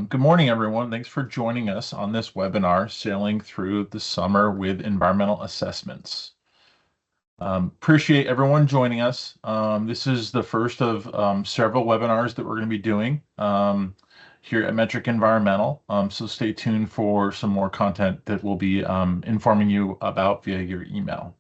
Good morning, everyone. Thanks for joining us on this webinar, Sailing Through the Summer with Environmental Assessments. Appreciate everyone joining us. This is the first of several webinars that we're going to be doing here at Metric Environmental. So stay tuned for some more content that we'll be informing you about via your email.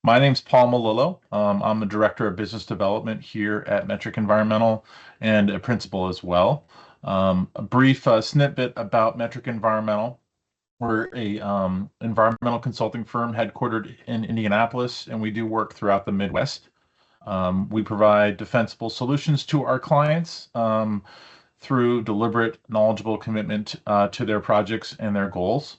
My name's Paul Malillo. I'm the Director of Business Development here at Metric Environmental and a principal as well. A brief snippet about Metric Environmental. We're a environmental consulting firm headquartered in Indianapolis, and we do work throughout the Midwest. We provide defensible solutions to our clients through deliberate, knowledgeable commitment to their projects and their goals.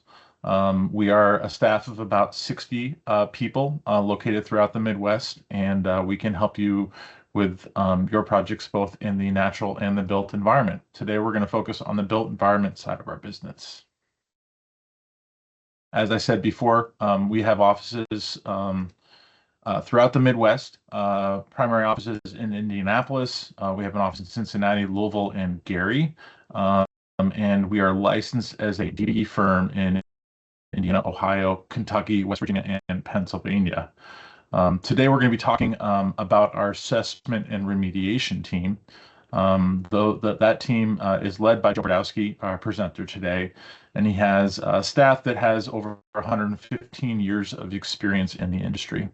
We are a staff of about 60 people located throughout the Midwest, and we can help you with your projects both in the natural and the built environment. Today, we're going to focus on the built environment side of our business. As I said before, we have offices throughout the Midwest, primary offices in Indianapolis. We have an office in Cincinnati, Louisville, and Gary. And we are licensed as a DDE firm in Indiana, Ohio, Kentucky, West Virginia, and Pennsylvania. Today, we're going to be talking about our assessment and remediation team. That team is led by Joe Brodowski, our presenter today, and he has staff that has over 115 years of experience in the industry.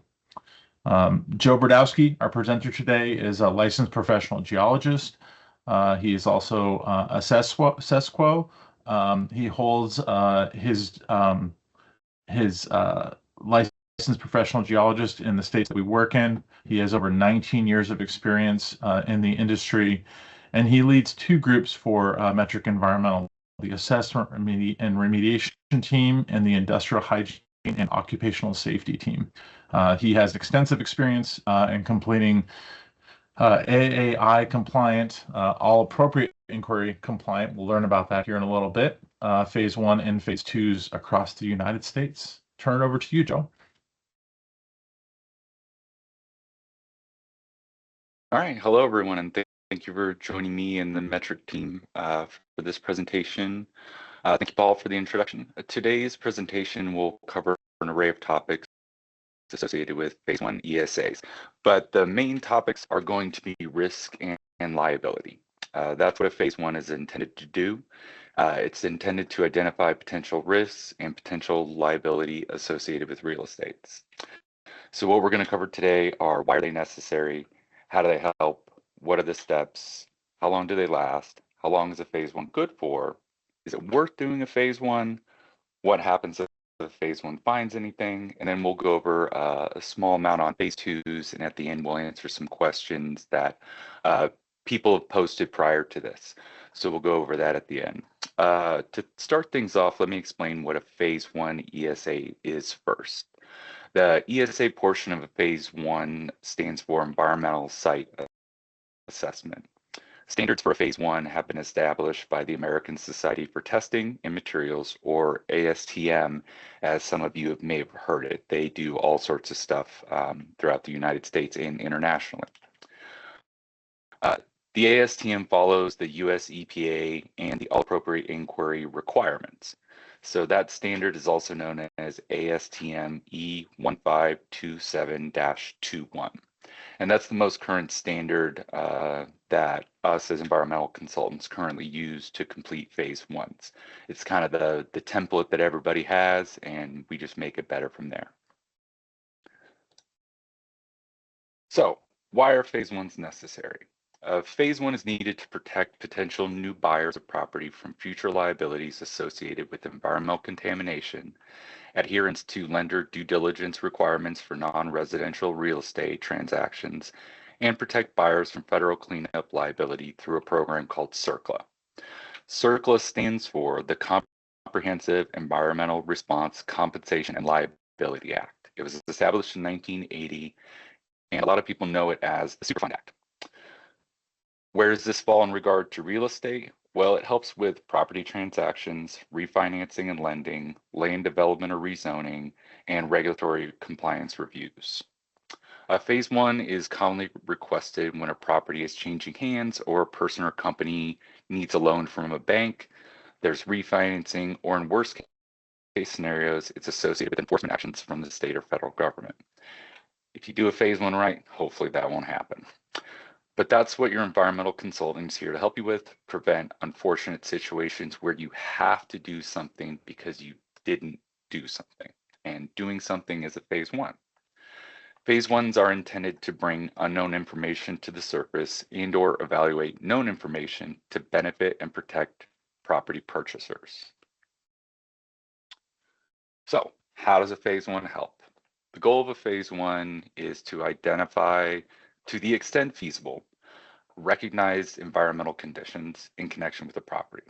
Joe Brodowski, our presenter today, is a licensed professional geologist. He is also a SESQO. He holds his licensed professional geologist in the states that we work in. He has over 19 years of experience in the industry, and he leads two groups for Metric Environmental, the assessment and remediation team and the industrial hygiene and occupational safety team. He has extensive experience in completing AAI compliant, all appropriate inquiry compliant. We'll learn about that here in a little bit. Phase 1 and phase 2s across the United States. Turn it over to you, Joe. All right. Hello, everyone, and thank you for joining me and the Metric team for this presentation. Thank you, Paul, for the introduction. Today's presentation will cover an array of topics associated with phase 1 ESAs, but the main topics are going to be risk and liability. That's what a phase 1 is intended to do. It's intended to identify potential risks and potential liability associated with real estates. So what we're going to cover today are: why are they necessary? How do they help? What are the steps? How long do they last? How long is a phase 1 good for? Is it worth doing a phase 1? What happens if the phase 1 finds anything? And then we'll go over a small amount on phase 2s, and at the end we'll answer some questions that people have posted prior to this. So we'll go over that at the end. To start things off, let me explain what a phase 1 ESA is first. The ESA portion of a phase 1 stands for Environmental Site Assessment. Standards for a phase 1 have been established by the American Society for Testing and Materials, or ASTM, as some of you may have heard it. They do all sorts of stuff throughout the United States and internationally. The ASTM follows the US EPA and the All Appropriate Inquiry requirements. So that standard is also known as ASTM E1527-21. And that's the most current standard that us as environmental consultants currently use to complete phase 1s. It's kind of the template that everybody has, and we just make it better from there. So why are phase 1s necessary? Phase 1 is needed to protect potential new buyers of property from future liabilities associated with environmental contamination, adherence to lender due diligence requirements for non-residential real estate transactions, and protect buyers from federal cleanup liability through a program called CERCLA. CERCLA stands for the Comprehensive Environmental Response, Compensation, and Liability Act. It was established in 1980, and a lot of people know it as the Superfund Act. Where does this fall in regard to real estate? Well, it helps with property transactions, refinancing and lending, land development or rezoning, and regulatory compliance reviews. Phase one is commonly requested when a property is changing hands or a person or company needs a loan from a bank, there's refinancing, or in worst case scenarios, it's associated with enforcement actions from the state or federal government. If you do a phase one right, hopefully that won't happen. But that's what your environmental consulting is here to help you with, prevent unfortunate situations where you have to do something because you didn't do something. And doing something is a phase one. Phase ones are intended to bring unknown information to the surface and or evaluate known information to benefit and protect property purchasers. So how does a phase one help? The goal of a phase one is to identify, to the extent feasible, recognize environmental conditions in connection with the property.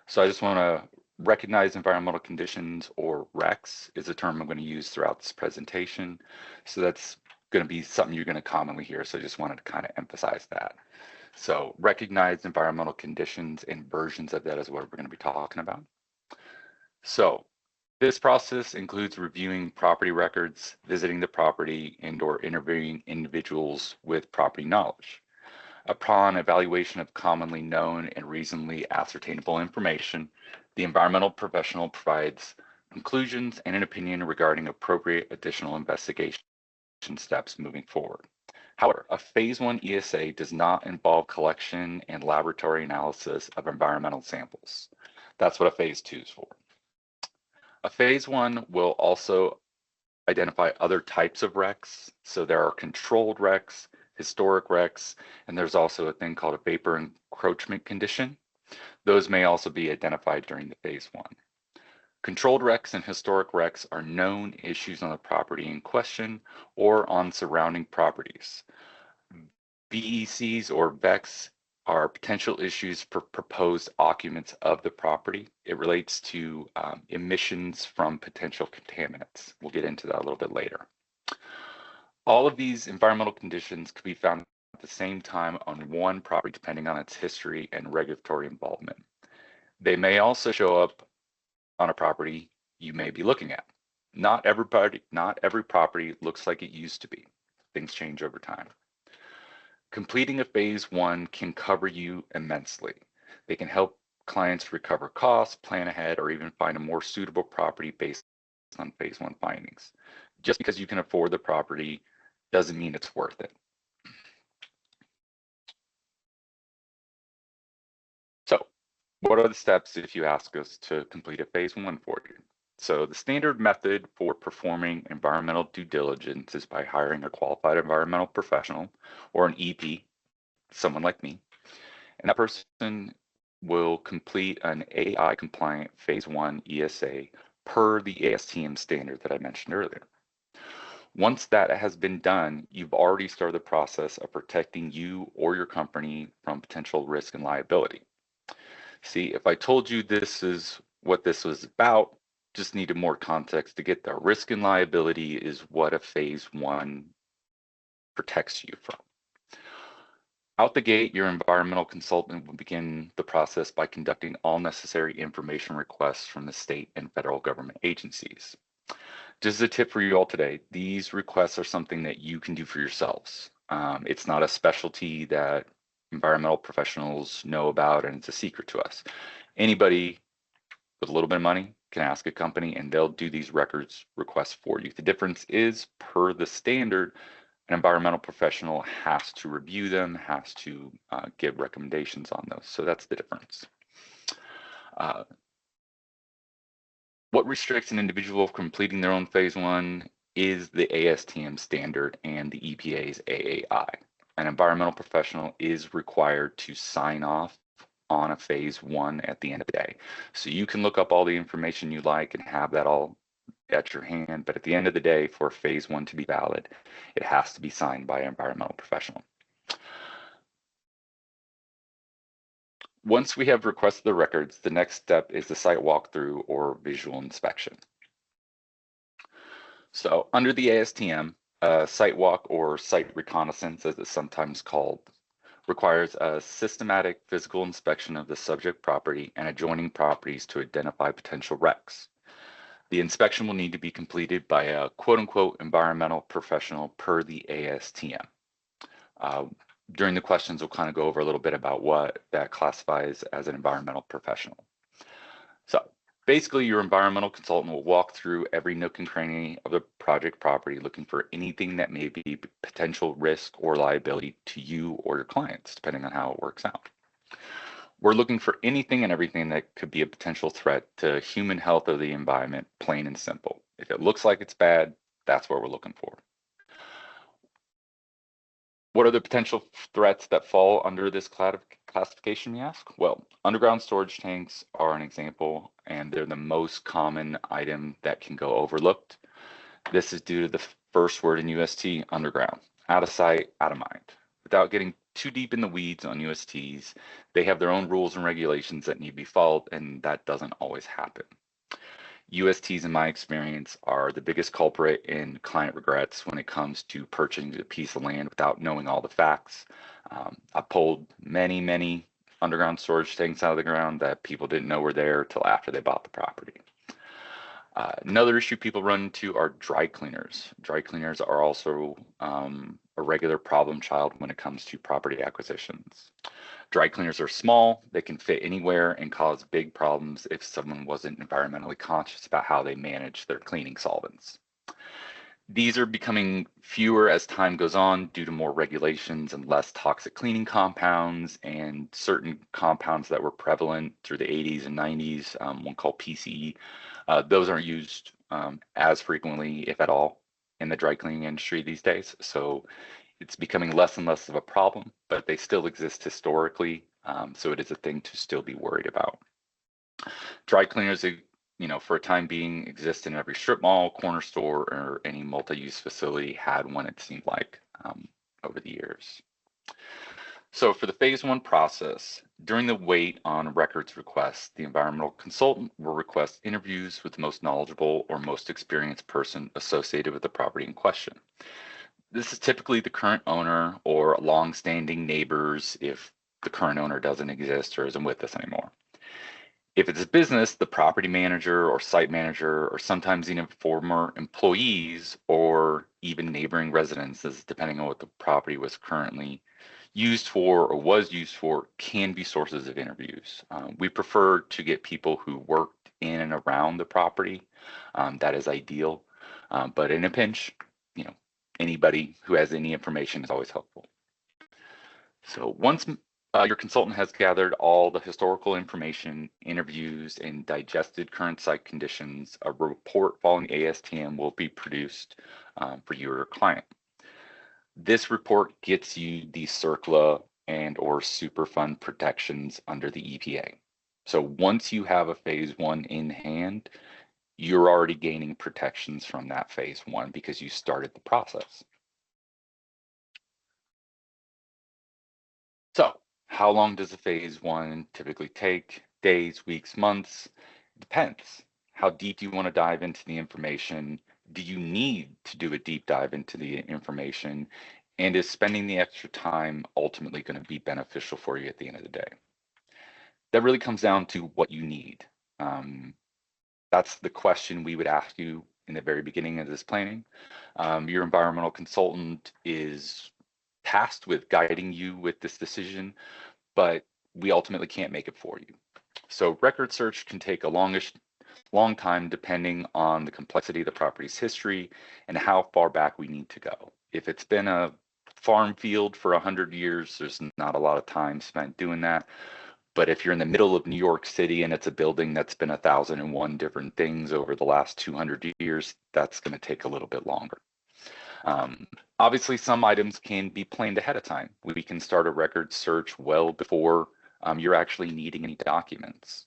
So I just want to recognize environmental conditions, or RECs is a term I'm going to use throughout this presentation. So that's going to be something you're going to commonly hear. So I just wanted to kind of emphasize that. So recognize environmental conditions and versions of that is what we're going to be talking about. So this process includes reviewing property records, visiting the property, and or interviewing individuals with property knowledge. Upon evaluation of commonly known and reasonably ascertainable information, the environmental professional provides conclusions and an opinion regarding appropriate additional investigation steps moving forward. However, a phase one ESA does not involve collection and laboratory analysis of environmental samples. That's what a phase two is for. A phase one will also identify other types of RECs. So there are controlled RECs, historic RECs, and there's also a thing called a vapor encroachment condition. Those may also be identified during the phase one. Controlled RECs and historic RECs are known issues on the property in question or on surrounding properties. VECs or VECs are potential issues for proposed occupants of the property. It relates to emissions from potential contaminants. We'll get into that a little bit later. All of these environmental conditions could be found at the same time on one property depending on its history and regulatory involvement. They may also show up on a property you may be looking at. Not every property looks like it used to be. Things change over time. Completing a phase one can cover you immensely. They can help clients recover costs, plan ahead, or even find a more suitable property based on phase one findings. Just because you can afford the property doesn't mean it's worth it. So what are the steps if you ask us to complete a phase one for you? So the standard method for performing environmental due diligence is by hiring a qualified environmental professional or an EP, someone like me, and that person will complete an AI compliant phase one ESA per the ASTM standard that I mentioned earlier. Once that has been done, you've already started the process of protecting you or your company from potential risk and liability. See, if I told you this is what this was about, just needed more context to get there. Risk and liability is what a phase one protects you from. Out the gate, your environmental consultant will begin the process by conducting all necessary information requests from the state and federal government agencies. Just a tip for you all today, these requests are something that you can do for yourselves. It's not a specialty that environmental professionals know about and it's a secret to us. Anybody with a little bit of money can ask a company and they'll do these records requests for you. The difference is per the standard, an environmental professional has to review them, has to give recommendations on those. So that's the difference. What restricts an individual from completing their own phase one is the ASTM standard and the EPA's AAI. An environmental professional is required to sign off on a phase one at the end of the day. So you can look up all the information you like and have that all at your hand, but at the end of the day, for phase one to be valid, it has to be signed by an environmental professional. Once we have requested the records, the next step is the site walkthrough or visual inspection. So under the ASTM, site walk or site reconnaissance, as it's sometimes called, requires a systematic physical inspection of the subject property and adjoining properties to identify potential wrecks. The inspection will need to be completed by a quote-unquote environmental professional per the ASTM. During the questions, we'll kind of go over a little bit about what that classifies as an environmental professional. So basically, your environmental consultant will walk through every nook and cranny of the project property looking for anything that may be potential risk or liability to you or your clients, depending on how it works out. We're looking for anything and everything that could be a potential threat to human health or the environment, plain and simple. If it looks like it's bad, that's what we're looking for. What are the potential threats that fall under this classification, you ask? Well, underground storage tanks are an example, and they're the most common item that can go overlooked. This is due to the first word in UST, underground, out of sight, out of mind. Without getting too deep in the weeds on USTs, they have their own rules and regulations that need to be followed, and that doesn't always happen. USTs, in my experience, are the biggest culprit in client regrets when it comes to purchasing a piece of land without knowing all the facts. I pulled many underground storage tanks out of the ground that people didn't know were there till after they bought the property. Another issue people run into are dry cleaners. Dry cleaners are also a regular problem child when it comes to property acquisitions. Dry cleaners are small, they can fit anywhere and cause big problems if someone wasn't environmentally conscious about how they manage their cleaning solvents. These are becoming fewer as time goes on due to more regulations and less toxic cleaning compounds and certain compounds that were prevalent through the 80s and 90s, one called PCE. Those aren't used as frequently, if at all, in the dry cleaning industry these days. So it's becoming less and less of a problem, but they still exist historically. So it is a thing to still be worried about. Dry cleaners, for a time being, exist in every strip mall, corner store, or any multi-use facility had one, it seemed like, over the years. So for the phase one process, during the wait on records request, the environmental consultant will request interviews with the most knowledgeable or most experienced person associated with the property in question. This is typically the current owner or long-standing neighbors if the current owner doesn't exist or isn't with us anymore. If it's a business, the property manager or site manager, or sometimes even former employees or even neighboring residences, depending on what the property was currently used for or was used for, can be sources of interviews. We prefer to get people who worked in and around the property. That is ideal. But in a pinch, anybody who has any information is always helpful. So once your consultant has gathered all the historical information, interviews, and digested current site conditions, a report following ASTM will be produced for your client. This report gets you the CERCLA and or Superfund protections under the EPA. So once you have a phase one in hand, you're already gaining protections from that phase one because you started the process. So how long does a phase one typically take? Days, weeks, months? Depends. How deep do you want to dive into the information? Do you need to do a deep dive into the information? And is spending the extra time ultimately going to be beneficial for you at the end of the day? That really comes down to what you need. That's the question we would ask you in the very beginning of this planning. Your environmental consultant is tasked with guiding you with this decision, but we ultimately can't make it for you. So record search can take a long time depending on the complexity of the property's history and how far back we need to go. If it's been a farm field for 100 years, there's not a lot of time spent doing that. But if you're in the middle of New York City and it's a building that's been 1,001 different things over the last 200 years, that's going to take a little bit longer. Obviously, some items can be planned ahead of time. We can start a record search well before you're actually needing any documents.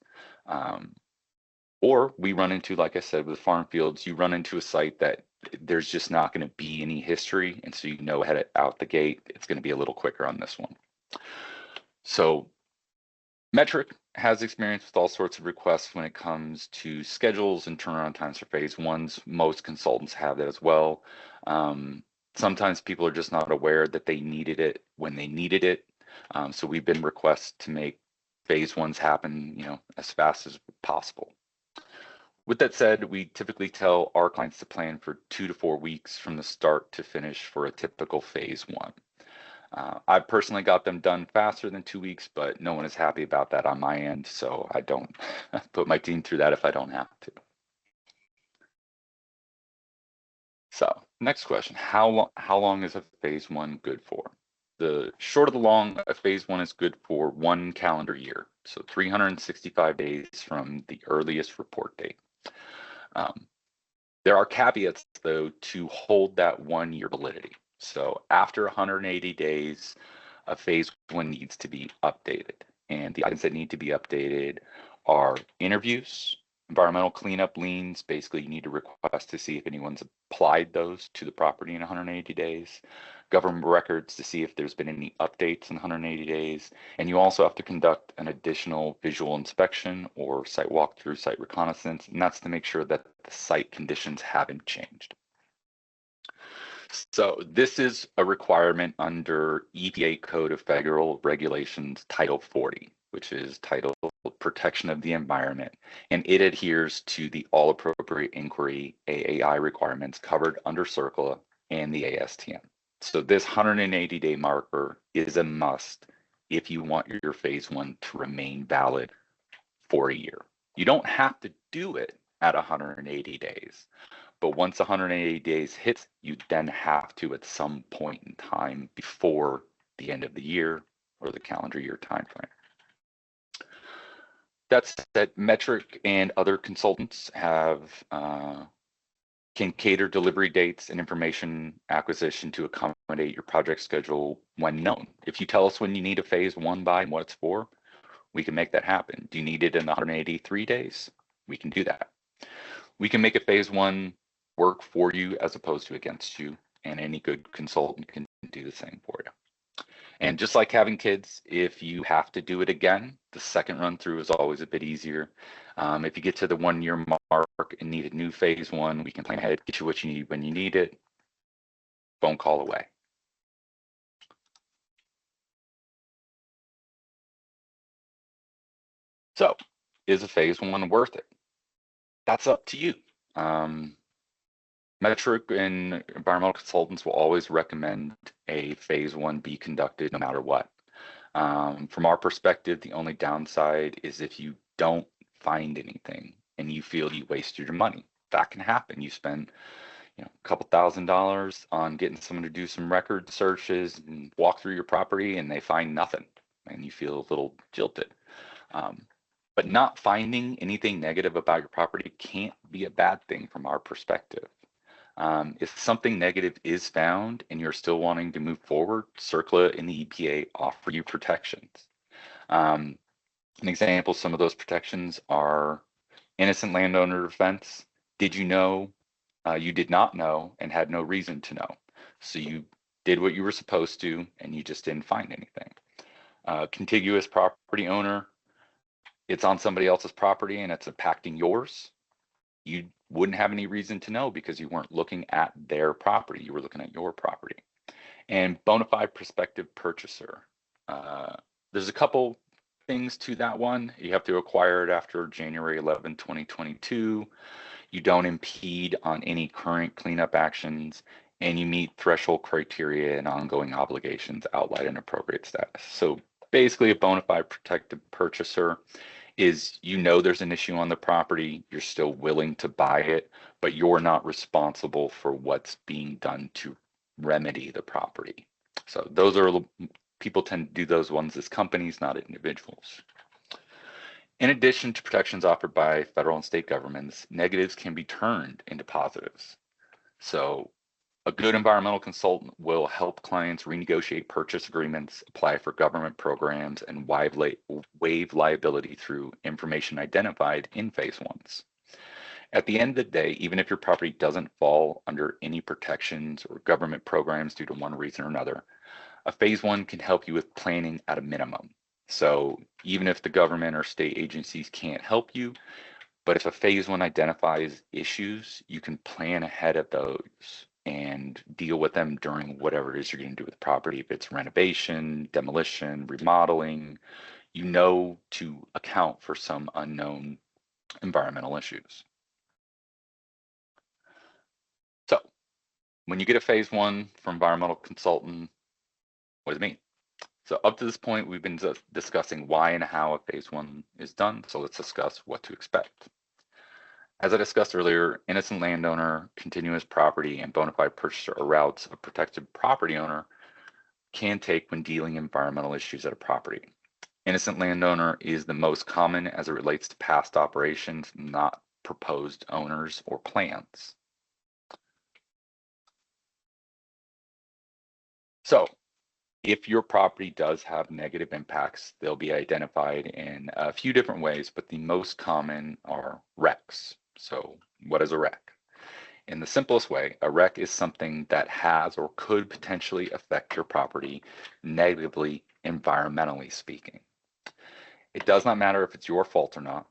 Or we run into, like I said, with farm fields, you run into a site that there's just not going to be any history. And so head out the gate, it's going to be a little quicker on this one. So Metric has experience with all sorts of requests when it comes to schedules and turnaround times for phase ones. Most consultants have that as well. Sometimes people are just not aware that they needed it when they needed it. So we've been requests to make phase ones happen, as fast as possible. With that said, we typically tell our clients to plan for 2 to 4 weeks from the start to finish for a typical phase one. I personally got them done faster than 2 weeks, but no one is happy about that on my end, so I don't put my team through that if I don't have to. So next question, how long is a phase one good for? The short of the long, a phase one is good for 1 calendar year, so 365 days from the earliest report date. There are caveats, though, to hold that 1 year validity. So after 180 days, a phase one needs to be updated. And the items that need to be updated are interviews, environmental cleanup liens. Basically, you need to request to see if anyone's applied those to the property in 180 days. Government records to see if there's been any updates in 180 days. And you also have to conduct an additional visual inspection or site walkthrough, site reconnaissance, and that's to make sure that the site conditions haven't changed. So this is a requirement under EPA Code of Federal Regulations Title 40, which is titled Protection of the Environment, and it adheres to the All Appropriate Inquiry AAI requirements covered under CERCLA and the ASTM. So this 180-day marker is a must if you want your phase one to remain valid for a year. You don't have to do it at 180 days. But once 180 days hits, you then have to at some point in time before the end of the year or the calendar year timeframe. That said, Metric and other consultants can cater delivery dates and information acquisition to accommodate your project schedule when known. If you tell us when you need a phase one by and what it's for, we can make that happen. Do you need it in 183 days? We can do that. We can make a phase one work for you as opposed to against you, and any good consultant can do the same for you. And just like having kids, if you have to do it again, the second run through is always a bit easier. If you get to the 1 year mark and need a new phase one, we can plan ahead, get you what you need when you need it, phone call away. So is a phase one worth it? That's up to you. Metric and environmental consultants will always recommend a phase one be conducted no matter what. From our perspective, the only downside is if you don't find anything and you feel you wasted your money. That can happen. You spend a couple $1,000s on getting someone to do some record searches and walk through your property and they find nothing and you feel a little jilted. But not finding anything negative about your property can't be a bad thing from our perspective. If something negative is found and you're still wanting to move forward, CERCLA and the EPA offer you protections. An example, some of those protections are innocent landowner defense. Did you know you did not know and had no reason to know? So you did what you were supposed to and you just didn't find anything. Contiguous property owner, it's on somebody else's property and it's impacting yours. You wouldn't have any reason to know because you weren't looking at their property. You were looking at your property. And bona fide prospective purchaser. There's a couple things to that one. You have to acquire it after January 11, 2022. You don't impede on any current cleanup actions, and you meet threshold criteria and ongoing obligations outlined in appropriate status. So basically a bona fide protective purchaser is there's an issue on the property, you're still willing to buy it, but you're not responsible for what's being done to remedy the property. So those are, people tend to do those ones as companies, not individuals. In addition to protections offered by federal and state governments, negatives can be turned into positives. So a good environmental consultant will help clients renegotiate purchase agreements, apply for government programs, and waive liability through information identified in phase ones. At the end of the day, even if your property doesn't fall under any protections or government programs due to one reason or another, a phase one can help you with planning at a minimum. So even if the government or state agencies can't help you, but if a phase one identifies issues, you can plan ahead of those and deal with them during whatever it is you're going to do with the property. If it's renovation, demolition, remodeling, to account for some unknown environmental issues. When you get a phase one from environmental consultant, what does it mean? So up to this point, we've been discussing why and how a phase one is done. So let's discuss what to expect. As I discussed earlier, innocent landowner, continuous property, and bona fide purchaser are routes a protected property owner can take when dealing environmental issues at a property. Innocent landowner is the most common as it relates to past operations, not proposed owners or plans. So if your property does have negative impacts, they'll be identified in a few different ways, but the most common are RECs. So what is a REC? In the simplest way, a REC is something that has or could potentially affect your property negatively, environmentally speaking. It does not matter if it's your fault or not.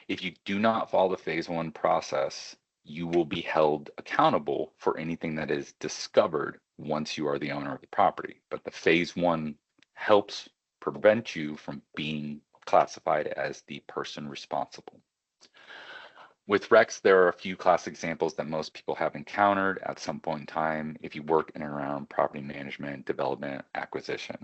If you do not follow the phase one process, you will be held accountable for anything that is discovered once you are the owner of the property. But the phase one helps prevent you from being classified as the person responsible. With RECs, there are a few classic examples that most people have encountered at some point in time if you work in and around property management, development, acquisition.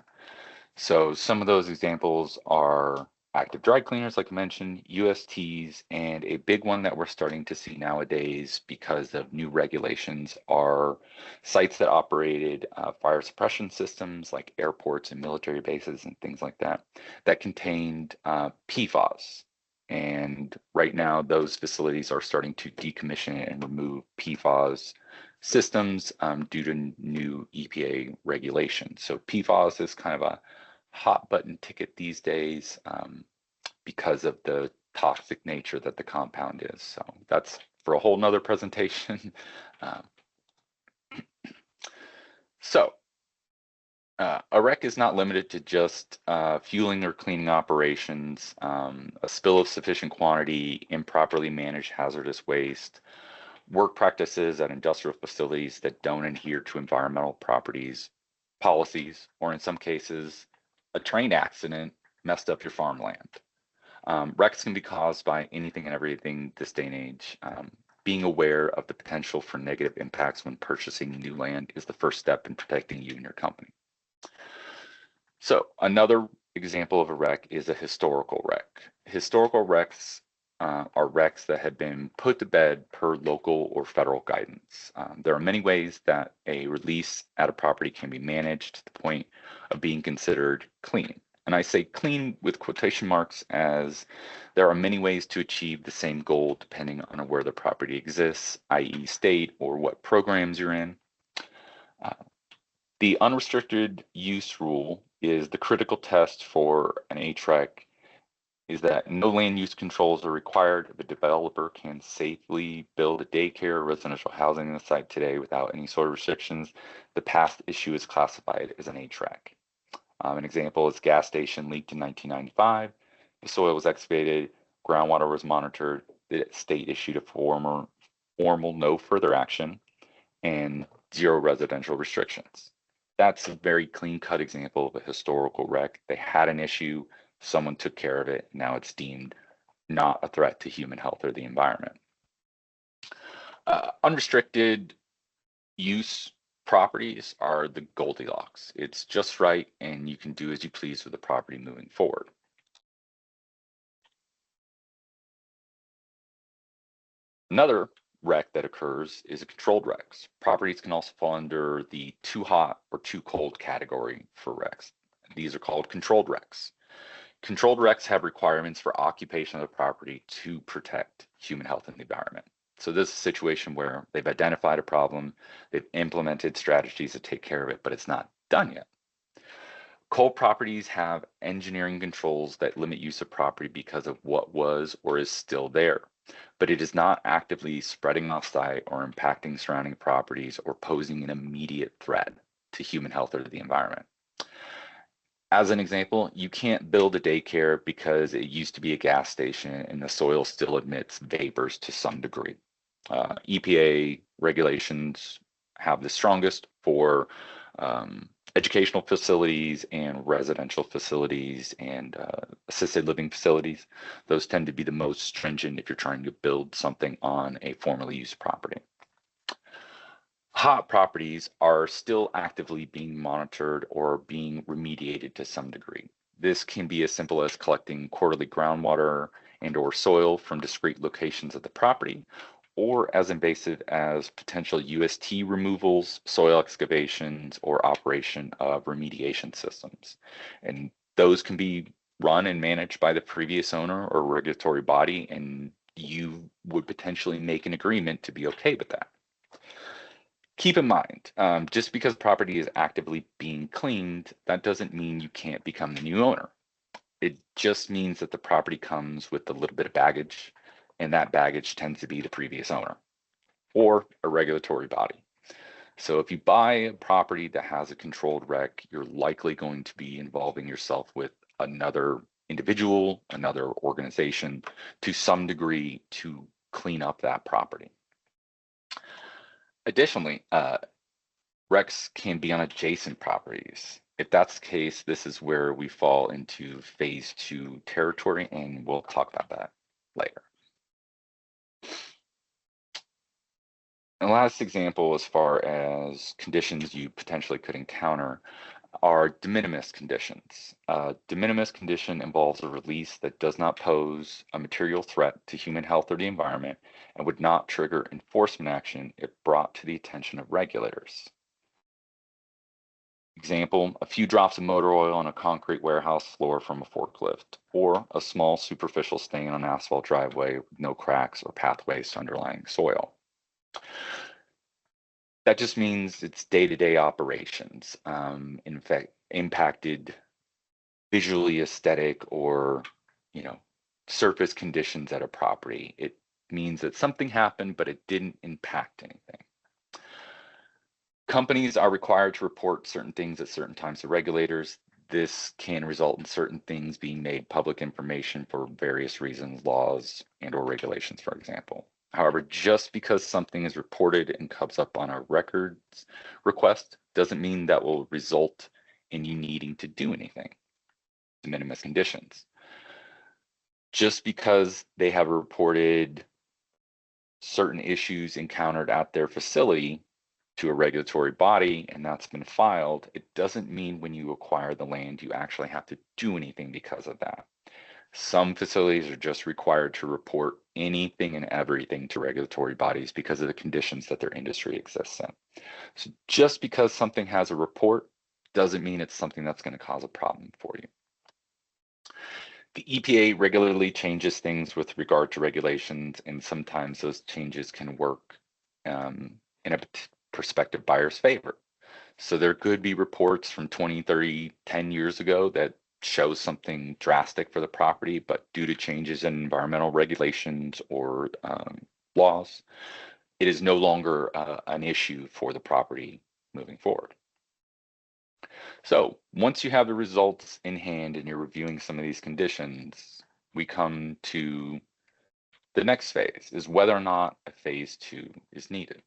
So some of those examples are active dry cleaners, like I mentioned, USTs, and a big one that we're starting to see nowadays because of new regulations are sites that operated fire suppression systems like airports and military bases and things like that, that contained PFAS. And right now, those facilities are starting to decommission and remove PFAS systems due to new EPA regulations. So PFAS is kind of a hot button ticket these days because of the toxic nature that the compound is. So that's for a whole nother presentation. So a REC is not limited to just fueling or cleaning operations. A spill of sufficient quantity, improperly managed hazardous waste, work practices at industrial facilities that don't adhere to environmental properties, policies, or in some cases, a train accident messed up your farmland. RECs can be caused by anything and everything this day and age. Being aware of the potential for negative impacts when purchasing new land is the first step in protecting you and your company. So another example of a REC is a historical REC. Historical RECs are RECs that have been put to bed per local or federal guidance. There are many ways that a release at a property can be managed to the point of being considered clean. And I say clean with quotation marks as there are many ways to achieve the same goal depending on where the property exists, i.e. state or what programs you're in. The unrestricted use rule is the critical test for an HREC is that no land use controls are required if a developer can safely build a daycare or residential housing on the site today without any sort of restrictions. The past issue is classified as an HREC. An example is gas station leaked in 1995. The soil was excavated, groundwater was monitored, the state issued a formal no further action, and zero residential restrictions. That's a very clean-cut example of a historical REC. They had an issue, someone took care of it, now it's deemed not a threat to human health or the environment. Unrestricted use properties are the Goldilocks. It's just right, and you can do as you please with the property moving forward. Another REC that occurs is a controlled RECs. Properties can also fall under the too hot or too cold category for RECs. These are called controlled RECs. Controlled RECs have requirements for occupation of the property to protect human health and the environment. So this is a situation where they've identified a problem, they've implemented strategies to take care of it, but it's not done yet. Cold properties have engineering controls that limit use of property because of what was or is still there, but it is not actively spreading off-site or impacting surrounding properties or posing an immediate threat to human health or to the environment. As an example, you can't build a daycare because it used to be a gas station and the soil still emits vapors to some degree. EPA regulations have the strongest for educational facilities and residential facilities and assisted living facilities. Those tend to be the most stringent if you're trying to build something on a formerly used property. Hot properties are still actively being monitored or being remediated to some degree. This can be as simple as collecting quarterly groundwater and/or soil from discrete locations of the property, or as invasive as potential UST removals, soil excavations, or operation of remediation systems. And those can be run and managed by the previous owner or regulatory body, and you would potentially make an agreement to be okay with that. Keep in mind, just because property is actively being cleaned, that doesn't mean you can't become the new owner. It just means that the property comes with a little bit of baggage, and that baggage tends to be the previous owner or a regulatory body. So if you buy a property that has a controlled rec, you're likely going to be involving yourself with another individual, another organization to some degree to clean up that property. Additionally, recs can be on adjacent properties. If that's the case, this is where we fall into phase 2 territory, and we'll talk about that later. And the last example, as far as conditions you potentially could encounter, are de minimis conditions. De minimis condition involves a release that does not pose a material threat to human health or the environment and would not trigger enforcement action if brought to the attention of regulators. Example, a few drops of motor oil on a concrete warehouse floor from a forklift, or a small superficial stain on an asphalt driveway with no cracks or pathways to underlying soil. That just means it's day-to-day operations, in fact, impacted visually aesthetic or, surface conditions at a property. It means that something happened, but it didn't impact anything. Companies are required to report certain things at certain times to regulators. This can result in certain things being made public information for various reasons, laws and/or regulations, for example. However, just because something is reported and comes up on a records request doesn't mean that will result in you needing to do anything. De minimis conditions. Just because they have reported certain issues encountered at their facility to a regulatory body and that's been filed, it doesn't mean when you acquire the land you actually have to do anything because of that. Some facilities are just required to report anything and everything to regulatory bodies because of the conditions that their industry exists in. So just because something has a report doesn't mean it's something that's going to cause a problem for you. The EPA regularly changes things with regard to regulations, and sometimes those changes can work in a prospective buyer's favor. So there could be reports from 20, 30, 10 years ago that shows something drastic for the property, but due to changes in environmental regulations or laws, it is no longer an issue for the property moving forward. So once you have the results in hand and you're reviewing some of these conditions, we come to the next phase, is whether or not a phase 2 is needed.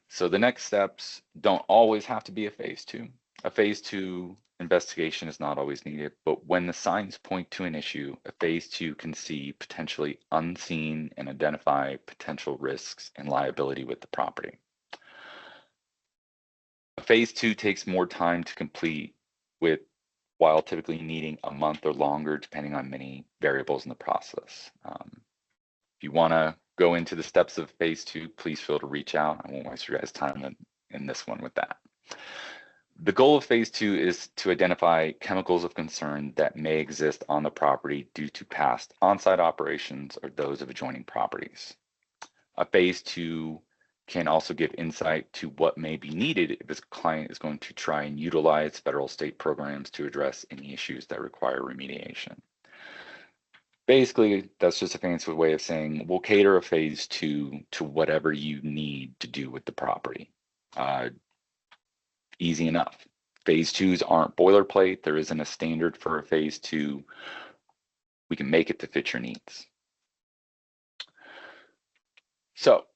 So the next steps don't always have to be a phase 2. A phase 2 investigation is not always needed, but when the signs point to an issue, a phase 2 can see potentially unseen and identify potential risks and liability with the property. A phase 2 takes more time to complete, while typically needing a month or longer, depending on many variables in the process. If you want to go into the steps of phase 2, please feel to reach out. I won't waste your guys' time in this one with that. The goal of phase 2 is to identify chemicals of concern that may exist on the property due to past on-site operations or those of adjoining properties. A phase 2 can also give insight to what may be needed if this client is going to try and utilize federal state programs to address any issues that require remediation. Basically, that's just a fancy way of saying we'll cater a phase 2 to whatever you need to do with the property. Easy enough. Phase 2s aren't boilerplate. There isn't a standard for a phase 2. We can make it to fit your needs. So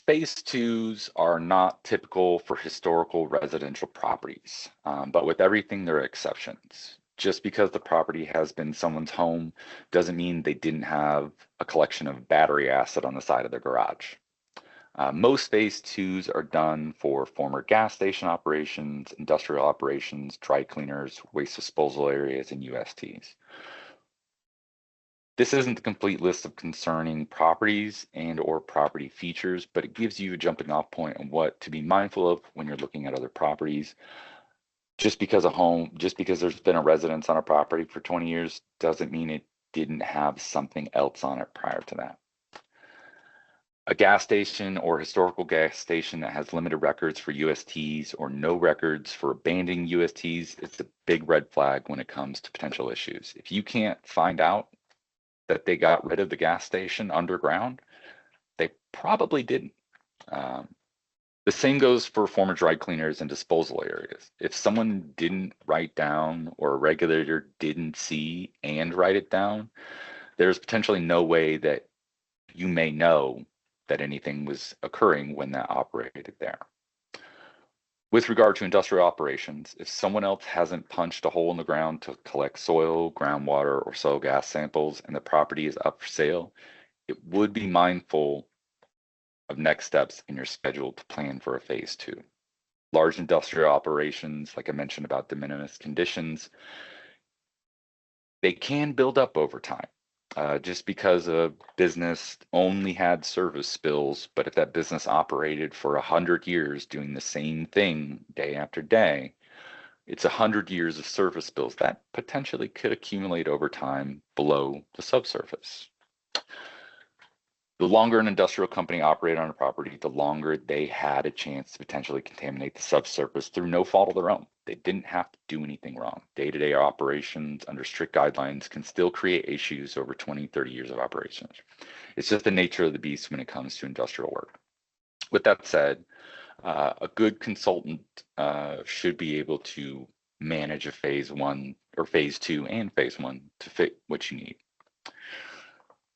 phase 2s are not typical for historical residential properties, but with everything, there are exceptions. Just because the property has been someone's home doesn't mean they didn't have a collection of battery acid on the side of their garage. Most phase twos are done for former gas station operations, industrial operations, dry cleaners, waste disposal areas, and USTs. This isn't the complete list of concerning properties and or property features, but it gives you a jumping off point on what to be mindful of when you're looking at other properties. Just because there's been a residence on a property for 20 years doesn't mean it didn't have something else on it prior to that. A gas station or historical gas station that has limited records for USTs or no records for abandoning USTs, it's a big red flag when it comes to potential issues. If you can't find out that they got rid of the gas station underground, they probably didn't. The same goes for former dry cleaners and disposal areas. If someone didn't write down or a regulator didn't see and write it down, there's potentially no way that you may know that anything was occurring when that operated there. With regard to industrial operations, if someone else hasn't punched a hole in the ground to collect soil, groundwater, or soil gas samples and the property is up for sale, it would be mindful of next steps in your schedule to plan for a phase two. Large industrial operations, like I mentioned about de minimis conditions, they can build up over time. Just because a business only had service spills, but if that business operated for 100 years doing the same thing day after day, it's 100 years of service spills that potentially could accumulate over time below the subsurface. The longer an industrial company operated on a property, the longer they had a chance to potentially contaminate the subsurface through no fault of their own. They didn't have to do anything wrong. Day-to-day operations under strict guidelines can still create issues over 20, 30 years of operations. It's just the nature of the beast when it comes to industrial work. With that said, a good consultant should be able to manage a phase one or phase two and phase one to fit what you need.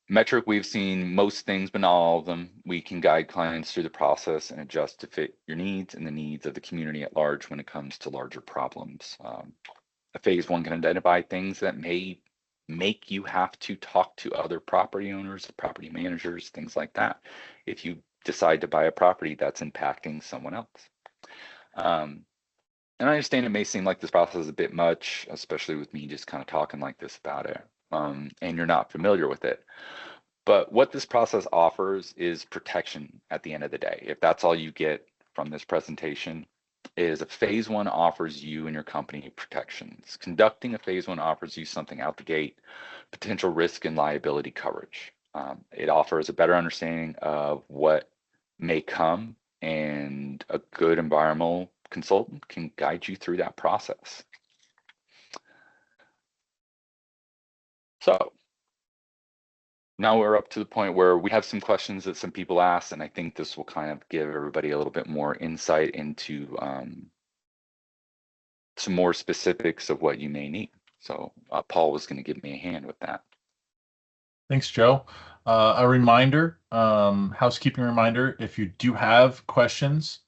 Metric, we've seen most things, but not all of them. We can guide clients through the process and adjust to fit your needs and the needs of the community at large when it comes to larger problems. A phase one can identify things that may make you have to talk to other property owners, property managers, things like that, if you decide to buy a property that's impacting someone else. And I understand it may seem like this process is a bit much, especially with me just kind of talking like this about it, and you're not familiar with it. But what this process offers is protection at the end of the day. If that's all you get from this presentation, is a phase one offers you and your company protections. Conducting a phase one offers you something out the gate, potential risk and liability coverage. It offers a better understanding of what may come, and a good environmental consultant can guide you through that process. So now we're up to the point where we have some questions that some people asked, and I think this will kind of give everybody a little bit more insight into some more specifics of what you may need. So Paul was going to give me a hand with that. Thanks, Joe. A reminder, housekeeping reminder, if you do have questions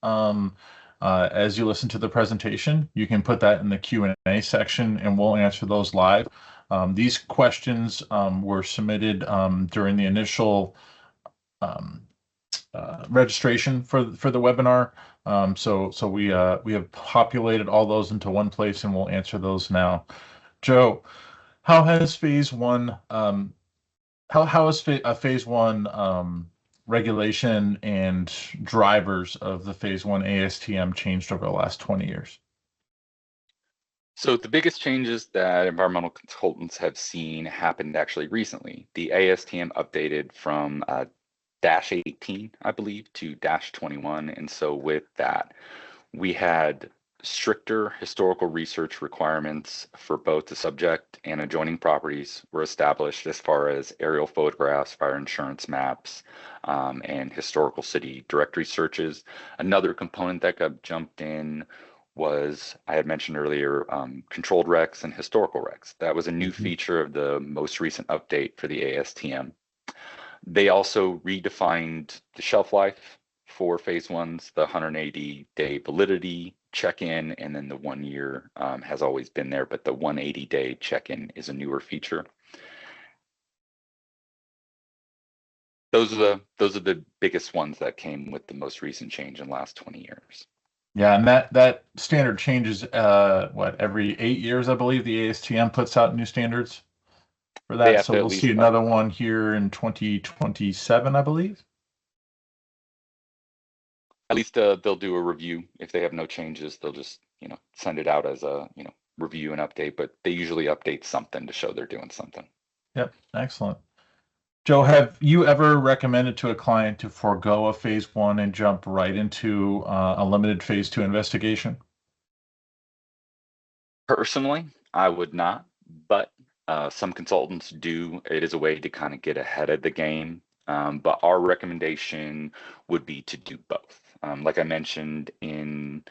as you listen to the presentation, you can put that in the Q&A section and we'll answer those live. These questions were submitted during the initial registration for the webinar. So we have populated all those into one place and we'll answer those now. Joe, how has phase one how is phase one regulation and drivers of the phase one ASTM changed over the last 20 years? So the biggest changes that environmental consultants have seen happened actually recently. The ASTM updated from -18, I believe, to -21. And so with that, we had stricter historical research requirements for both the subject and adjoining properties were established as far as aerial photographs, fire insurance maps, and historical city directory searches. Another component that got jumped in was, I had mentioned earlier, controlled recs and historical recs. That was a new feature of the most recent update for the ASTM. They also redefined the shelf life for phase ones, the 180-day validity check-in, and then the 1 year has always been there, but the 180-day check-in is a newer feature. those are the biggest ones that came with the most recent change in the last 20 years. Yeah, and that standard changes what, every 8 years, I believe the ASTM puts out new standards for They that. have So to at we'll see least another one here in 2027, I believe. they'll do a review. If they have no changes, they'll just, send it out as a, review and update, but they usually update something to show they're doing something. Yep, excellent. Joe, have you ever recommended to a client to forego a phase one and jump right into a limited phase two investigation? Personally, I would not, but some consultants do. It is a way to kind of get ahead of the game. But our recommendation would be to do both. Like I mentioned in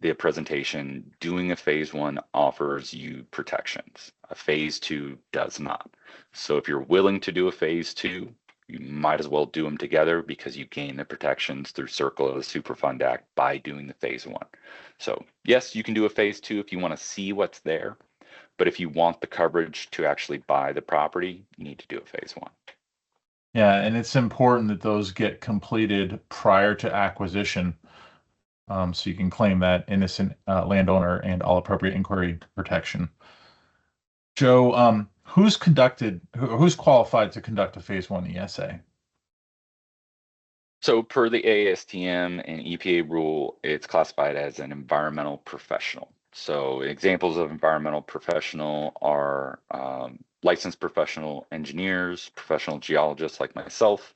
the presentation, doing a phase one offers you protections. A phase two does not. So if you're willing to do a phase two, you might as well do them together because you gain the protections through Circle of the Superfund Act by doing the phase one. So yes, you can do a phase two if you want to see what's there, but if you want the coverage to actually buy the property, you need to do a phase one. Yeah, and it's important that those get completed prior to acquisition, so you can claim that innocent landowner and all appropriate inquiry protection. Joe, who's qualified to conduct a phase one ESA? So per the ASTM and EPA rule, it's classified as an environmental professional. So examples of environmental professional are licensed professional engineers, professional geologists like myself.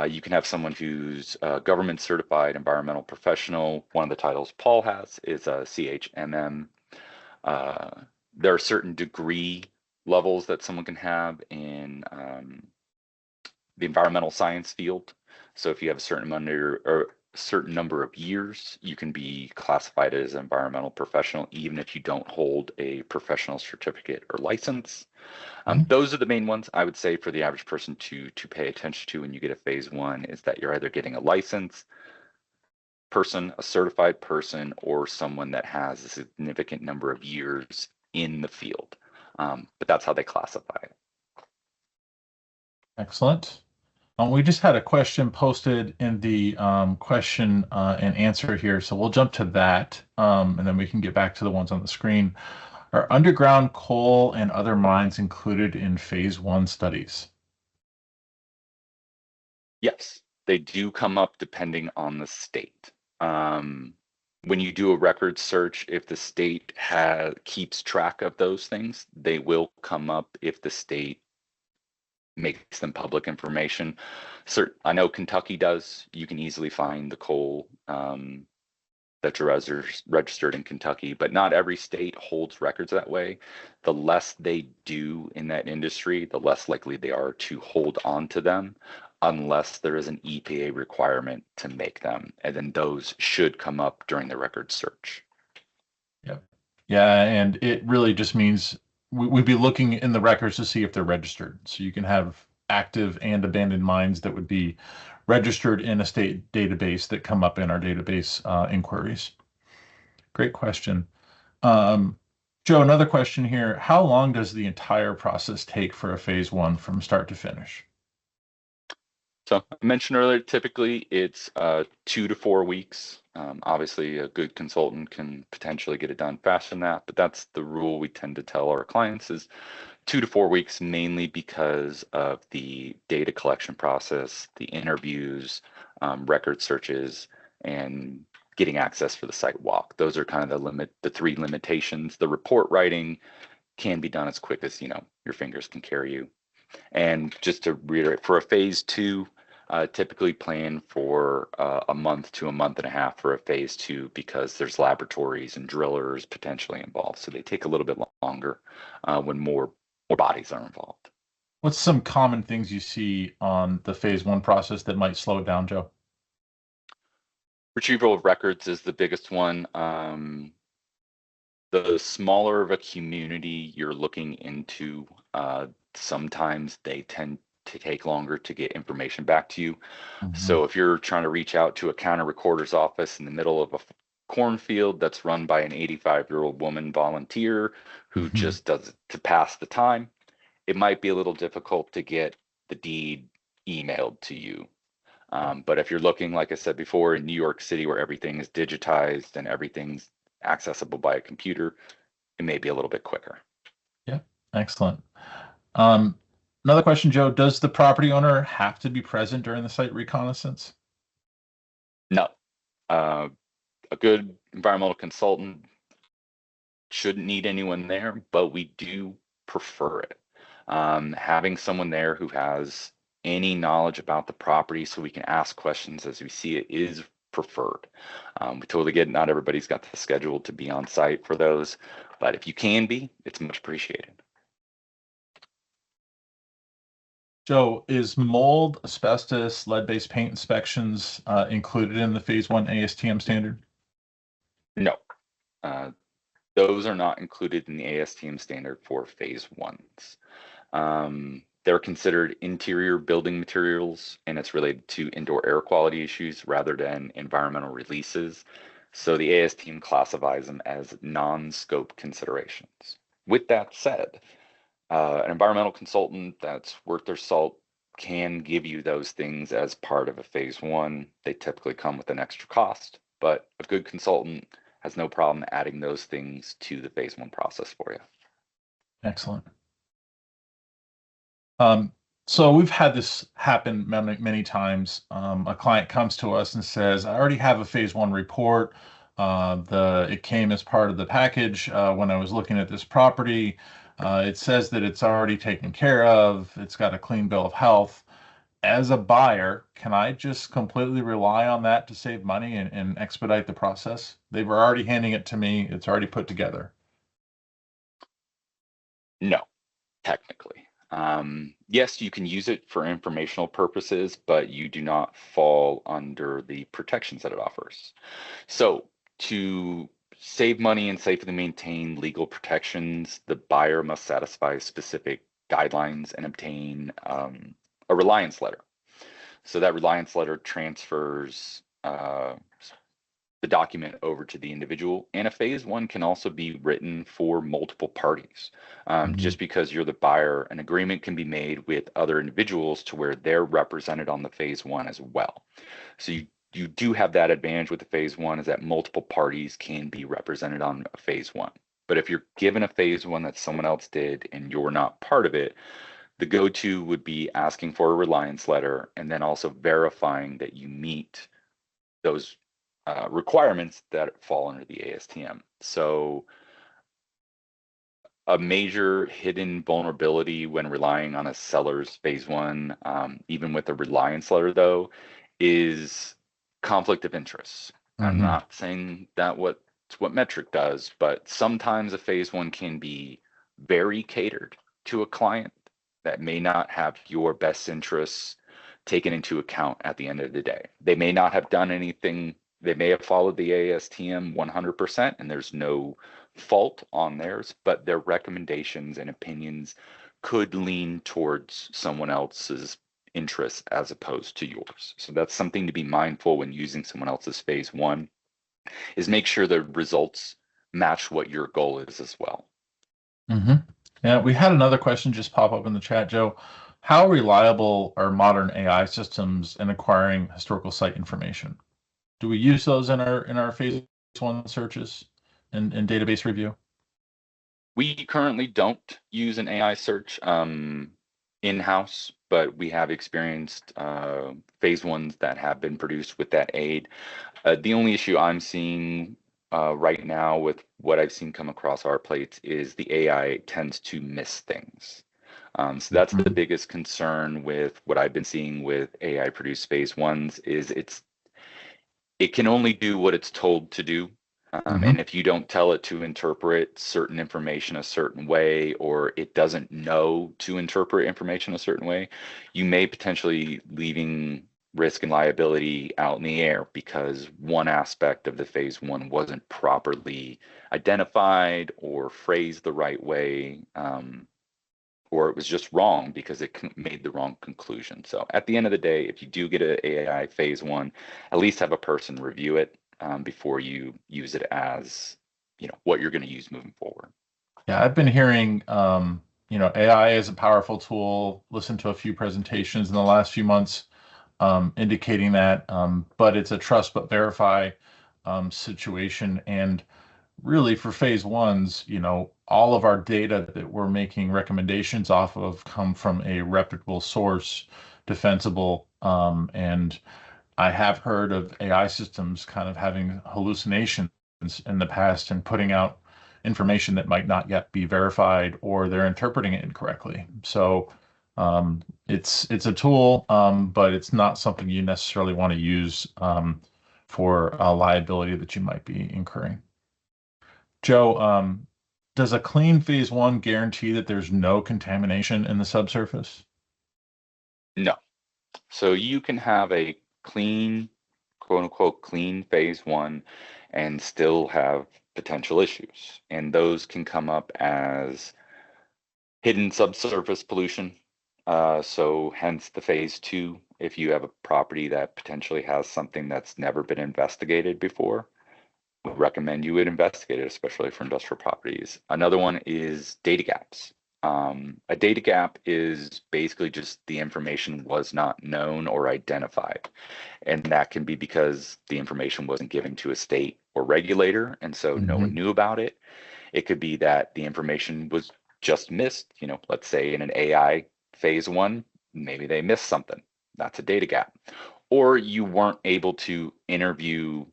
You can have someone who's a government certified environmental professional. One of the titles Paul has is a CHMM. There are certain degree levels that someone can have in the environmental science field. So if you have a certain number of years, you can be classified as an environmental professional, even if you don't hold a professional certificate or license. Those are the main ones I would say for the average person to pay attention to when you get a phase one, is that you're either getting a license person, a certified person, or someone that has a significant number of years in the field. But that's how they classify it. Excellent. We just had a question posted in the question and answer here, so we'll jump to that, and then we can get back to the ones on the screen. Are underground coal and other mines included in phase one studies? Yes, they do come up depending on the state. When you do a record search, if the state keeps track of those things, they will come up if the state makes them public information. I know Kentucky does. You can easily find the coal that you're registered in Kentucky, but not every state holds records that way. The less they do in that industry, the less likely they are to hold on to them, unless there is an EPA requirement to make them. And then those should come up during the record search. Yep. Yeah, and it really just means we'd be looking in the records to see if they're registered. So you can have active and abandoned mines that would be registered in a state database that come up in our database inquiries. Great question. Joe, another question here. How long does the entire process take for a phase one from start to finish? So I mentioned earlier, typically it's 2 to 4 weeks. Obviously, a good consultant can potentially get it done faster than that, but that's the rule we tend to tell our clients is 2 to 4 weeks, mainly because of the data collection process, the interviews, record searches, and getting access for the site walk. Those are kind of the three limitations. The report writing can be done as quick as, your fingers can carry you. And just to reiterate, for a phase two, typically plan for a month to a month and a half for a phase two, because there's laboratories and drillers potentially involved. So they take a little bit longer when more bodies are involved. What's some common things you see on the phase one process that might slow it down, Joe? Retrieval of records is the biggest one. The smaller of a community you're looking into, sometimes they tend to take longer to get information back to you. So if you're trying to reach out to a county recorder's office in the middle of a cornfield that's run by an 85-year-old woman volunteer who just does it to pass the time, it might be a little difficult to get the deed emailed to you. But if you're looking, like I said before, in New York City where everything is digitized and everything's accessible by a computer, it may be a little bit quicker. Yeah, excellent. Um, Another question, Joe, does the property owner have to be present during the site reconnaissance? No, uh, a good environmental consultant shouldn't need anyone there, but we do prefer it. Having someone there who has any knowledge about the property so we can ask questions as we see it is preferred. We totally get it. Not everybody's got the schedule to be on site for those, but if you can be, it's much appreciated. Joe, is mold, asbestos, lead-based paint inspections included in the Phase 1 ASTM standard? No, uh, those are not included in the ASTM standard for phase ones. They're considered interior building materials, and it's related to indoor air quality issues rather than environmental releases. So the ASTM classifies them as non-scope considerations. With that said, an environmental consultant that's worth their salt can give you those things as part of a phase one. They typically come with an extra cost, but a good consultant has no problem adding those things to the phase one process for you. Excellent. So we've had this happen many times. A client comes to us and says, "I already have a Phase 1 report. It came as part of the package when I was looking at this property. It says that it's already taken care of. It's got a clean bill of health. As a buyer, can I just completely rely on that to save money and expedite the process? They were already handing it to me. It's already put together." No, technically. Yes, you can use it for informational purposes, but you do not fall under the protections that it offers. So to save money and safely maintain legal protections, the buyer must satisfy specific guidelines and obtain a reliance letter. So that reliance letter transfers the document over to the individual. And a phase one can also be written for multiple parties. Mhm. Just because you're the buyer, an agreement can be made with other individuals to where they're represented on the phase one as well. So you do have that advantage with the phase one is that multiple parties can be represented on a phase one. But if you're given a phase one that someone else did and you're not part of it, the go-to would be asking for a reliance letter and then also verifying that you meet those requirements that fall under the ASTM. So a major hidden vulnerability when relying on a seller's phase one, even with a reliance letter though, is conflict of interest. I'm Mhm. not saying that what Metric does, but sometimes a phase one can be very catered to a client that may not have your best interests taken into account at the end of the day. They may not have done anything, they may have followed the ASTM 100%, and there's no fault on theirs, but their recommendations and opinions could lean towards someone else's interests as opposed to yours. So that's something to be mindful when using someone else's phase one is make sure the results match what your goal is as well. hmm Yeah, we had another question just pop up in the chat, Joe. How reliable are modern AI systems in acquiring historical site information? Do we use those in our phase one searches and database review? We currently don't use an AI search in-house, but we have experienced phase ones that have been produced with that aid. The only issue I'm seeing right now with what I've seen come across our plates is the AI tends to miss things. So that's the Mhm. biggest concern with what I've been seeing with AI produced phase ones is it can only do what it's told to do. And Mhm. if you don't tell it to interpret certain information a certain way, or it doesn't know to interpret information a certain way, you may potentially leaving risk and liability out in the air because one aspect of the phase one wasn't properly identified or phrased the right way. Or it was just wrong because it made the wrong conclusion. So at the end of the day, if you do get an AI phase one, at least have a person review it before you use it as what you're going to use moving forward. Yeah, I've been hearing AI is a powerful tool. Listened to a few presentations in the last few months indicating that, but it's a trust but verify situation. And really, for phase ones, all of our data that we're making recommendations off of come from a reputable source, defensible, and I have heard of AI systems kind of having hallucinations in the past and putting out information that might not yet be verified or they're interpreting it incorrectly. So it's a tool, but it's not something you necessarily want to use for a liability that you might be incurring. Joe, does a clean phase one guarantee that there's no contamination in the subsurface? No. So you can have a clean, quote unquote, clean phase one and still have potential issues. And those can come up as hidden subsurface pollution. So hence the phase two, if you have a property that potentially has something that's never been investigated before, we recommend you would investigate it, especially for industrial properties. Another one is data gaps. A data gap is basically just the information was not known or identified. And that can be because the information wasn't given to a state or regulator, and so no one knew about it. It could be that the information was just missed. Let's say in an AI phase one, maybe they missed something. That's a data gap. Or you weren't able to interview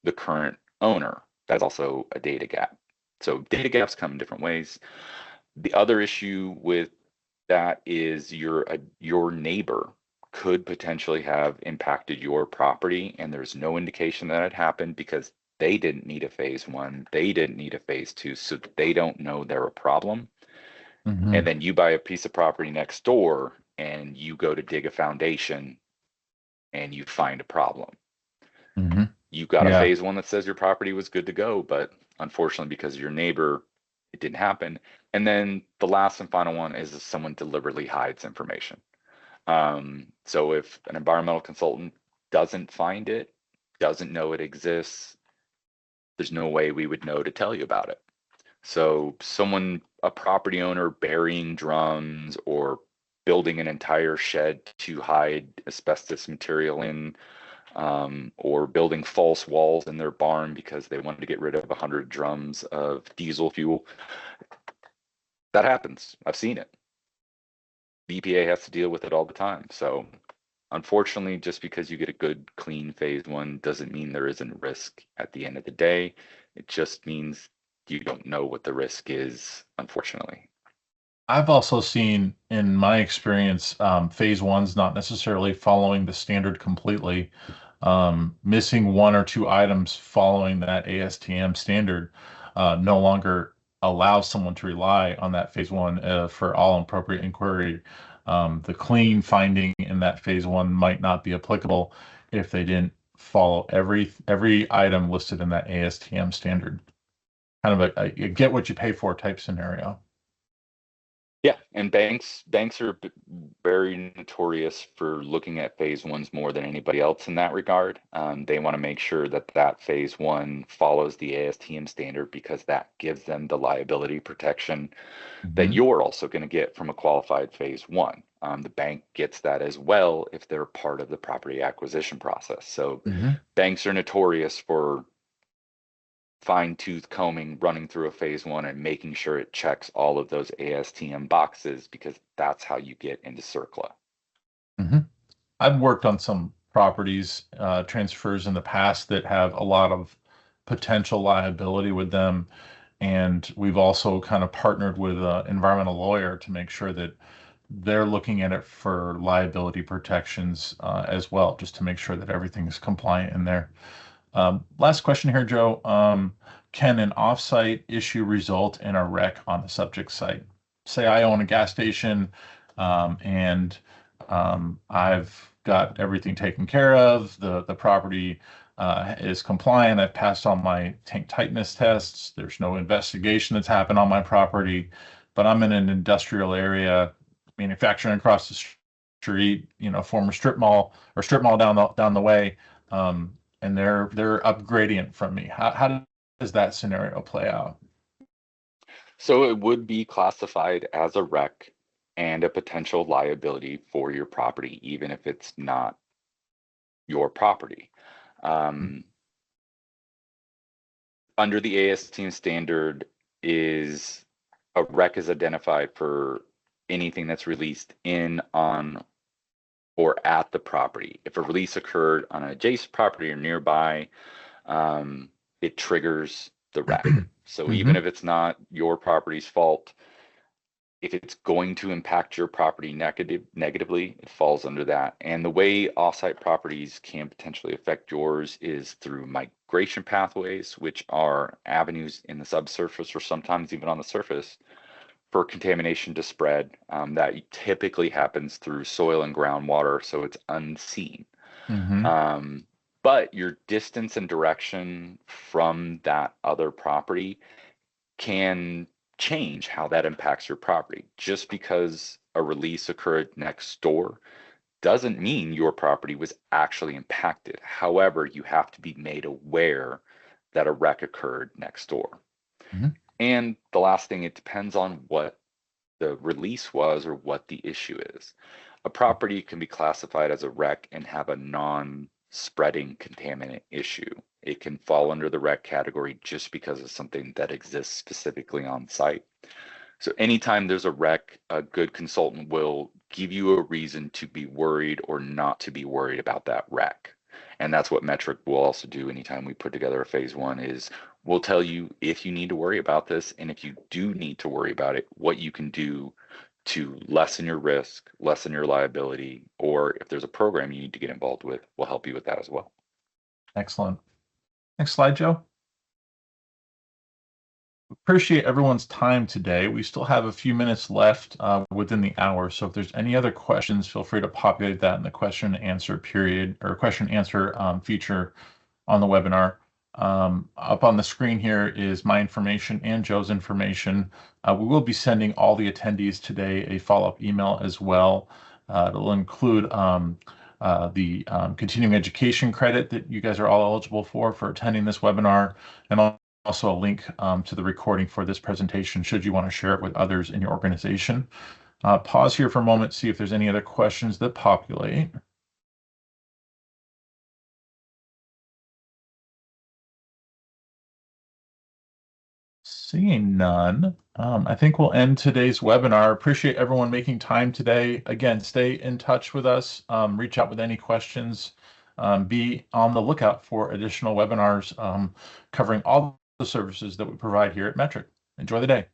the current owner. That's also a data gap. So data gaps come in different ways. The other issue with that is your neighbor could potentially have impacted your property, and there's no indication that it happened because they didn't need a phase one, they didn't need a phase two, so they don't know they're a problem. And then you buy a piece of property next door and you go to dig a foundation and you find a problem. You got a Yeah. phase one that says your property was good to go, but unfortunately, because of your neighbor, it didn't happen. And then the last and final one is if someone deliberately hides information. So if an environmental consultant doesn't find it, doesn't know it exists, there's no way we would know to tell you about it. So a property owner burying drums or building an entire shed to hide asbestos material in, or building false walls in their barn because they wanted to get rid of 100 drums of diesel fuel. That happens. I've seen it. The EPA has to deal with it all the time. So unfortunately, just because you get a good, clean phase one doesn't mean there isn't risk at the end of the day. It just means you don't know what the risk is, unfortunately. I've also seen in my experience, phase one's not necessarily following the standard completely. Missing one or two items following that ASTM standard no longer allows someone to rely on that phase one for all appropriate inquiry. The clean finding in that phase one might not be applicable if they didn't follow every item listed in that ASTM standard. Kind of a get what you pay for type scenario. Yeah, and banks are very notorious for looking at phase ones more than anybody else in that regard. They want to make sure that that phase one follows the ASTM standard because that gives them the liability protection that you're also going to get from a qualified phase one. The bank gets that as well if they're part of the property acquisition process. So banks are notorious for fine-tooth combing, running through a phase one and making sure it checks all of those ASTM boxes because that's how you get into CERCLA. I've worked on some properties transfers in the past that have a lot of potential liability with them. And we've also kind of partnered with an environmental lawyer to make sure that they're looking at it for liability protections as well, just to make sure that everything is compliant in there. Last question here, Joe. Can an offsite issue result in a wreck on the subject site? Say I own a gas station and I've got everything taken care of. The property is compliant. I've passed all my tank tightness tests. There's no investigation that's happened on my property, but I'm in an industrial area, manufacturing across the street, former strip mall or strip mall down the way, and they're up gradient from me. How does that scenario play out? So it would be classified as a wreck and a potential liability for your property, even if it's not your property. Under the ASTM standard, is a wreck is identified for anything that's released in, on, or at the property. If a release occurred on an adjacent property or nearby, it triggers the wreck. So even if it's not your property's fault, if it's going to impact your property negatively, it falls under that. And the way offsite properties can potentially affect yours is through migration pathways, which are avenues in the subsurface or sometimes even on the surface for contamination to spread. That typically happens through soil and groundwater, so it's unseen. But your distance and direction from that other property can change how that impacts your property. Just because a release occurred next door doesn't mean your property was actually impacted. However, you have to be made aware that a wreck occurred next door. And the last thing, it depends on what the release was or what the issue is. A property can be classified as a wreck and have a non-spreading contaminant issue. It can fall under the wreck category just because of something that exists specifically on site. So anytime there's a wreck, a good consultant will give you a reason to be worried or not to be worried about that wreck. And that's what Metric will also do anytime we put together a phase one, is we'll tell you if you need to worry about this, and if you do need to worry about it, what you can do to lessen your risk, lessen your liability, or if there's a program you need to get involved with, we'll help you with that as well. Excellent. Next slide, Joe. Appreciate everyone's time today. We still have a few minutes left within the hour. So if there's any other questions, feel free to populate that in the question and answer period, or question and answer feature on the webinar. Up on the screen here is my information and Joe's information. We will be sending all the attendees today a follow-up email as well. It'll include the continuing education credit that you guys are all eligible for attending this webinar, and also a link to the recording for this presentation should you want to share it with others in your organization. Pause here for a moment, see if there's any other questions that populate. Seeing none, I think we'll end today's webinar. Appreciate everyone making time today. Again, stay in touch with us, reach out with any questions, be on the lookout for additional webinars covering all the services that we provide here at Metric. Enjoy the day.